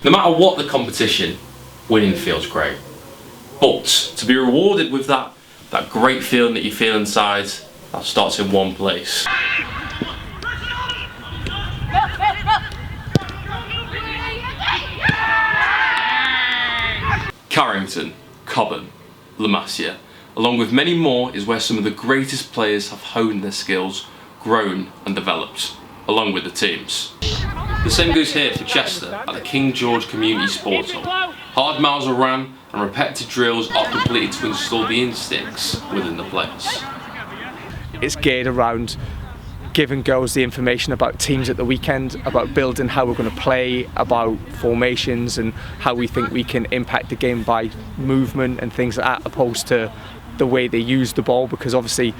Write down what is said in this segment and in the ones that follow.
No matter what the competition, winning feels great. But to be rewarded with that great feeling that you feel inside, that starts in one place. Carrington, Cobham, La Masia, along with many more, is where some of the greatest players have honed their skills, grown and developed, along with the teams. The same goes here for Chester at the King George Community Sports Hall. Hard miles are ran and repetitive drills are completed to install the instincts within the players. It's geared around giving girls the information about teams at the weekend, about building how we're going to play, about formations and how we think we can impact the game by movement and things like that, opposed to the way they use the ball, because obviously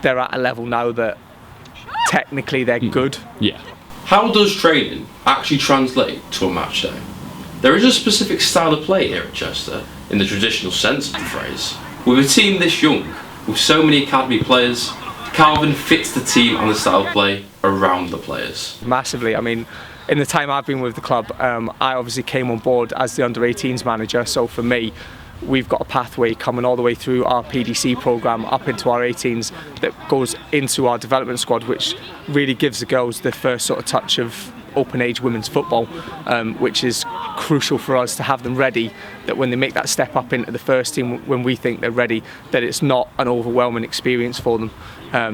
they're at a level now that technically they're good. Yeah. How does training actually translate to a match day? There is a specific style of play here at Chester, in the traditional sense of the phrase. With a team this young, with so many academy players, Calvin fits the team and the style of play around the players. Massively. I mean, in the time I've been with the club, I obviously came on board as the under-18s manager, so for me, we've got a pathway coming all the way through our PDC programme up into our 18s that goes into our development squad, which really gives the girls the first sort of touch of open age women's football, which is crucial for us to have them ready, that when they make that step up into the first team, when we think they're ready, that it's not an overwhelming experience for them.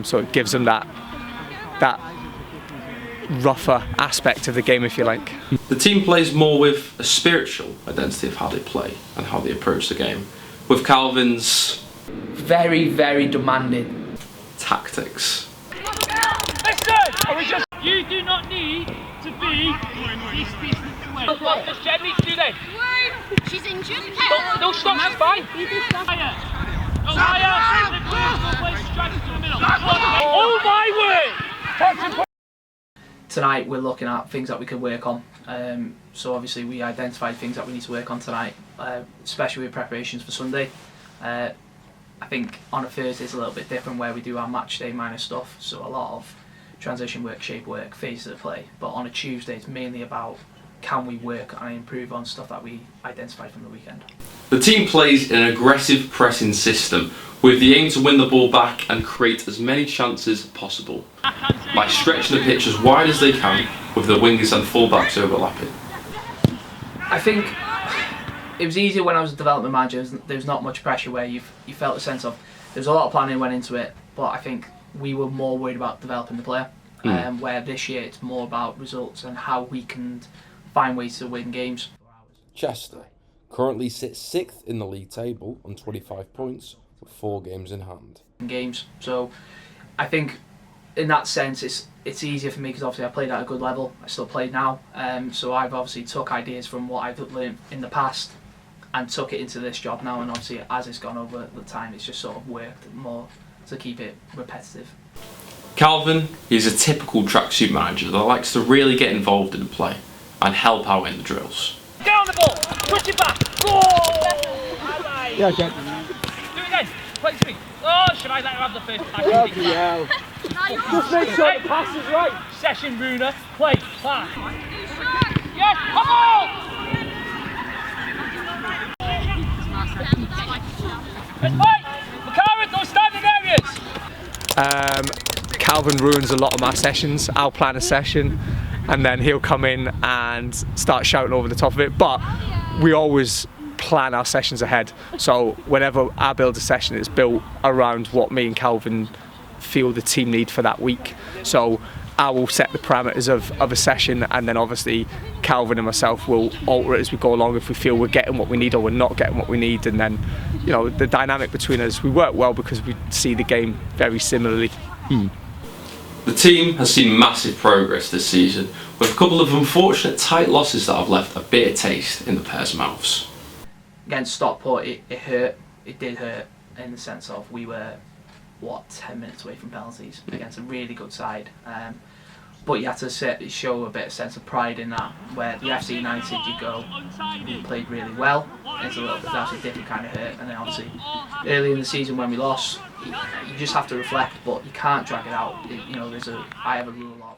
So it gives them that rougher aspect of the game, if you like. The team plays more with a spiritual identity of how they play and how they approach the game, with Calvin's very, very demanding tactics. Listen! You do not need to be this distance away. What does Jen need to do then? She's injured. No, stop, she's fine. Oh my word! Tonight we're looking at things that we can work on. So obviously we identified things that we need to work on tonight, especially with preparations for Sunday. I think on a Thursday it's a little bit different, where we do our match day minor stuff, so a lot of transition work, shape work, phases of play. But on a Tuesday it's mainly about, can we work and improve on stuff that we identified from the weekend. The team plays in an aggressive pressing system with the aim to win the ball back and create as many chances as possible by stretching the pitch as wide as they can, with the wingers and fullbacks overlapping. I think it was easier when I was a development manager. There was not much pressure, where you felt a sense of, there was a lot of planning went into it, but I think we were more worried about developing the player. Where this year it's more about results and how we can find ways to win games. Chester currently sits 6th in the league table on 25 points with 4 games in hand. So I think in that sense it's easier for me, because obviously I played at a good level, I still play now, so I've obviously took ideas from what I've learned in the past and took it into this job now, and obviously as it's gone over the time it's just sort of worked more to keep it repetitive. Calvin is a typical tracksuit manager that likes to really get involved in the play and help out in the drills. Get on the ball, push it back, goal! Yeah, okay. Do it again, play to me. Oh, should I let her have the first pass? Just make sure the pass is right. Session, Runa, play, pass. Yes, come on! Let's play! McCarran, don't stand in areas! Calvin ruins a lot of my sessions. I'll plan a session and then he'll come in and start shouting over the top of it, but we always plan our sessions ahead, so whenever I build a session it's built around what me and Calvin feel the team need for that week. So I will set the parameters of a session, and then obviously Calvin and myself will alter it as we go along if we feel we're getting what we need or we're not getting what we need. And then, you know, the dynamic between us, we work well because we see the game very similarly. The team has seen massive progress this season, with a couple of unfortunate tight losses that have left a bitter taste in the pair's mouths. Against Stockport it hurt, it did hurt, in the sense of we were 10 minutes away from penalties against a really good side, but you had to show a bit of sense of pride in that, where the FC United you go, we played really well, it's a little bit, that's a different kind of hurt. And then obviously early in the season when we lost, you just have to reflect, but you can't drag it out. I have a rule of